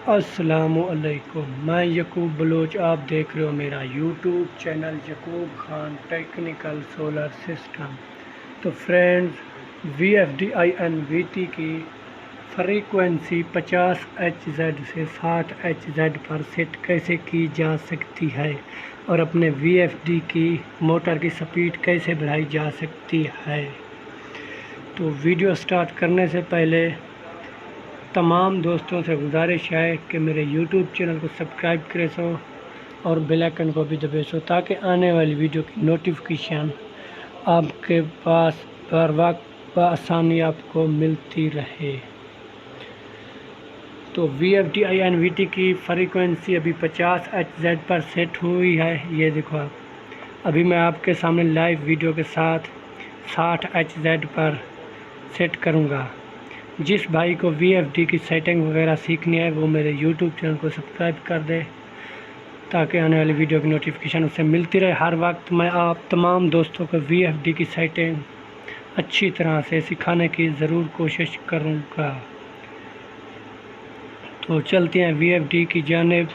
السلام علیکم، میں یعقوب بلوچ، آپ دیکھ رہے ہو میرا YouTube channel Yaqub Khan technical solar system. تو friends, V F D I N V T کی فریکوینسی 50 ایچ زیڈ سے 60 ایچ زیڈ پر سیٹ کیسے کی جا سکتی ہے اور اپنے وی ایف ڈی کی موٹر کی سپیڈ کیسے بڑھائی جا سکتی ہے۔ تو ویڈیو سٹارٹ کرنے سے پہلے تمام دوستوں سے گزارش ہے کہ میرے یوٹیوب چینل کو سبسکرائب کرے سو اور بیل آئکن کو بھی دبے سو تاکہ آنے والی ویڈیو کی نوٹیفیکیشن آپ کے پاس بر وقت بآسانی آپ کو ملتی رہے۔ تو V F D I N V T کی فریکوینسی ابھی 50 ایچ زیڈ پر سیٹ ہوئی ہے۔ یہ دیکھو ابھی میں آپ کے سامنے لائیو ویڈیو کے ساتھ 60 ایچ زیڈ پر سیٹ کروں گا۔ جس بھائی کو وی ایف ڈی کی سیٹنگ وغیرہ سیکھنی ہے وہ میرے یوٹیوب چینل کو سبسکرائب کر دے تاکہ آنے والی ویڈیو کی نوٹیفیکیشن اس سے ملتی رہے۔ ہر وقت میں آپ تمام دوستوں کو وی ایف ڈی کی سیٹنگ اچھی طرح سے سکھانے کی ضرور کوشش کروں گا۔ تو چلتے ہیں وی ایف ڈی کی جانب۔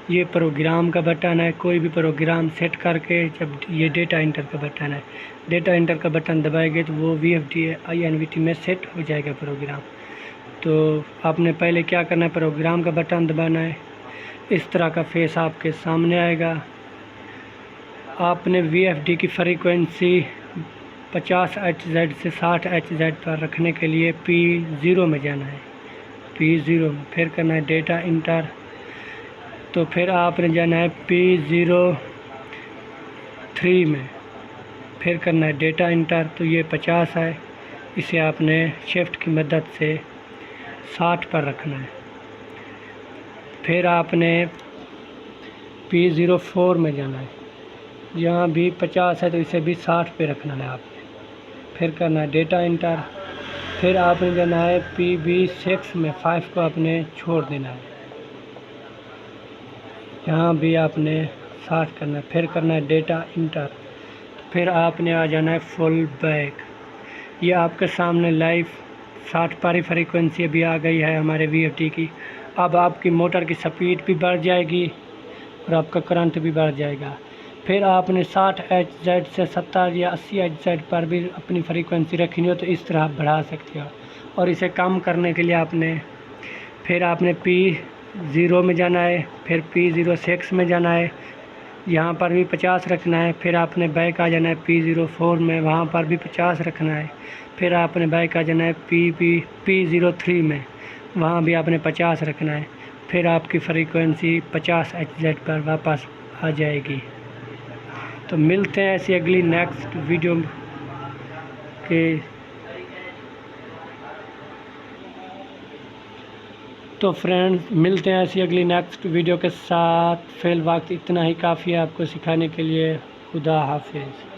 یہ پروگرام کا بٹن ہے، کوئی بھی پروگرام سیٹ کر کے جب یہ ڈیٹا انٹر کا بٹن ہے، ڈیٹا انٹر کا بٹن دبائے گے تو وہ V F D I N V T میں سیٹ ہو جائے گا پروگرام۔ تو آپ نے پہلے کیا کرنا ہے، پروگرام کا بٹن دبانا ہے، اس طرح کا فیس آپ کے سامنے آئے گا۔ آپ نے وی ایف ڈی کی فریکوینسی 50 ایچ زیڈ سے 60 ایچ زیڈ پر رکھنے کے لیے P0 میں جانا ہے، P0 میں پھر کرنا ہے ڈیٹا انٹر۔ تو پھر آپ نے جانا ہے P03 میں، پھر کرنا ہے ڈیٹا انٹر۔ تو یہ 50 ہے، اسے آپ نے شفٹ کی مدد سے 60 پر رکھنا ہے۔ پھر آپ نے P04 میں جانا ہے، یہاں بھی 50 ہے تو اسے بھی 60 پہ رکھنا ہے آپ نے، پھر کرنا ہے ڈیٹا انٹر۔ پھر آپ نے جانا ہے PB6 میں، 5 کو آپ نے چھوڑ دینا ہے، یہاں بھی آپ نے 60 کرنا ہے، پھر کرنا ہے ڈیٹا انٹر۔ پھر آپ نے آ جانا ہے فل بیک۔ یہ آپ کے سامنے لائیو 60 پر ہی فریکوینسی ابھی آ گئی ہے ہمارے وی ایف ڈی کی۔ اب آپ کی موٹر کی سپیڈ بھی بڑھ جائے گی اور آپ کا کرنٹ بھی بڑھ جائے گا۔ پھر آپ نے 60 ایچ زیڈ سے 70 یا 80 ایچ زیڈ پر بھی اپنی فریکوینسی رکھنی ہو تو اس طرح بڑھا سکتے ہو، اور اسے کم کرنے کے لیے آپ نے P0 میں جانا ہے، پھر P06 میں جانا ہے، یہاں پر بھی 50 رکھنا ہے۔ پھر آپ نے بیک آ جانا ہے P04 میں، وہاں پر بھی 50 رکھنا ہے۔ پھر آپ نے بیک آ جانا ہے P03 میں، وہاں بھی آپ نے 50 رکھنا ہے۔ پھر آپ کی فریکوینسی 50 ایچ زیڈ پر واپس آ جائے گی۔ تو ملتے ہیں ایسی اگلی نیکسٹ ویڈیو کے۔ تو فرینڈز، ملتے ہیں ایسی اگلی نیکسٹ ویڈیو کے ساتھ۔ فی الوقت اتنا ہی کافی ہے آپ کو سکھانے کے لیے۔ خدا حافظ۔